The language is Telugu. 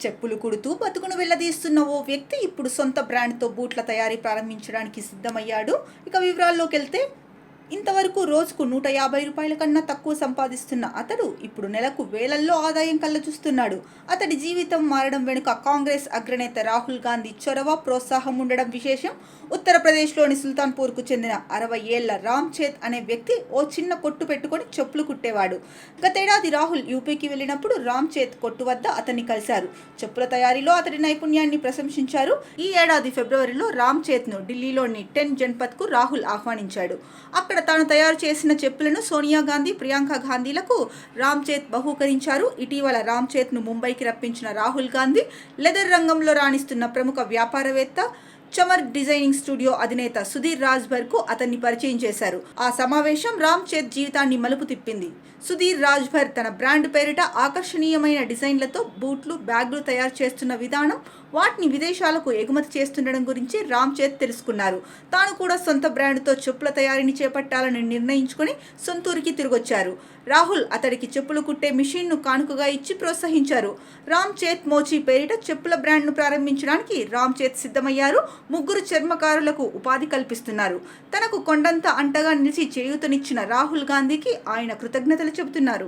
చెప్పులు కుడుతూ బతుకును వెళ్లదీస్తున్న ఓ వ్యక్తి ఇప్పుడు సొంత బ్రాండ్తో బూట్ల తయారీ ప్రారంభించడానికి సిద్ధమయ్యాడు. ఇక వివరాల్లోకి వెళ్తే ఇంతవరకు రోజుకు 150 రూపాయల కన్నా తక్కువ సంపాదిస్తున్న అతడు ఇప్పుడు నెలకు వేలల్లో ఆదాయం కళ్ళచూస్తున్నాడు. అతడి జీవితం మారడం వెనుక కాంగ్రెస్ అగ్రనేత రాహుల్ గాంధీ చొరవ, ప్రోత్సాహం ఉండడం విశేషం. ఉత్తరప్రదేశ్లోని సుల్తాన్పూర్కు చెందిన 60 ఏళ్ల రామ్ చేత్ అనే వ్యక్తి ఓ చిన్న కొట్టు పెట్టుకొని చెప్పులు కుట్టేవాడు. గతేడాది రాహుల్ యూపీకి వెళ్ళినప్పుడు రామ్ చేత్ కొట్టు వద్ద అతన్ని కలిశారు. చెప్పుల తయారీలో అతడి నైపుణ్యాన్ని ప్రశంసించారు. ఈ ఏడాది ఫిబ్రవరిలో రామ్ చేత్ను ఢిల్లీలోని 10 జన్పథ్కు రాహుల్ ఆహ్వానించాడు. అక్కడ తాను తయారు చేసిన చెప్పులను సోనియా గాంధీ, ప్రియాంక గాంధీలకు రామ్ చేత్ బహూకరించారు. ఇటీవల రామ్ చేత్ను ముంబైకి రప్పించిన రాహుల్ గాంధీ లెదర్ రంగంలో రాణిస్తున్న ప్రముఖ వ్యాపారవేత్త, చమర్ డిజైనింగ్ స్టూడియో అధినేత సుధీర్ రాజ్భర్కు అతన్ని పరిచయం చేశారు. ఆ సమావేశం రామ్ చేత్ జీవితాన్ని మలుపు తిప్పింది. సుధీర్ రాజ్భర్ తన బ్రాండ్ పేరిట ఆకర్షణీయమైన డిజైన్లతో బూట్లు, బ్యాగులు తయారు చేస్తున్న విధానం, వాటిని విదేశాలకు ఎగుమతి చేస్తుండడం గురించి రామ్ చేత్ తెలుసుకున్నారు. తాను కూడా సొంత బ్రాండ్తో చెప్పుల తయారీని చేపట్టాలని నిర్ణయించుకుని సొంతూరికి తిరిగొచ్చారు. రాహుల్ అతడికి చెప్పులు కుట్టే మిషన్ను కానుకగా ఇచ్చి ప్రోత్సహించారు. రామ్ చేత్ మోచీ పేరిట చెప్పుల బ్రాండ్ను ప్రారంభించడానికి రామ్ చేత్ సిద్ధమయ్యారు. 3 చర్మకారులకు ఉపాధి కల్పిస్తున్నారు. తనకు కొండంత అంటగా నిలిచి చేయూతనిచ్చిన రాహుల్ గాంధీకి ఆయన కృతజ్ఞతలు చెబుతున్నారు.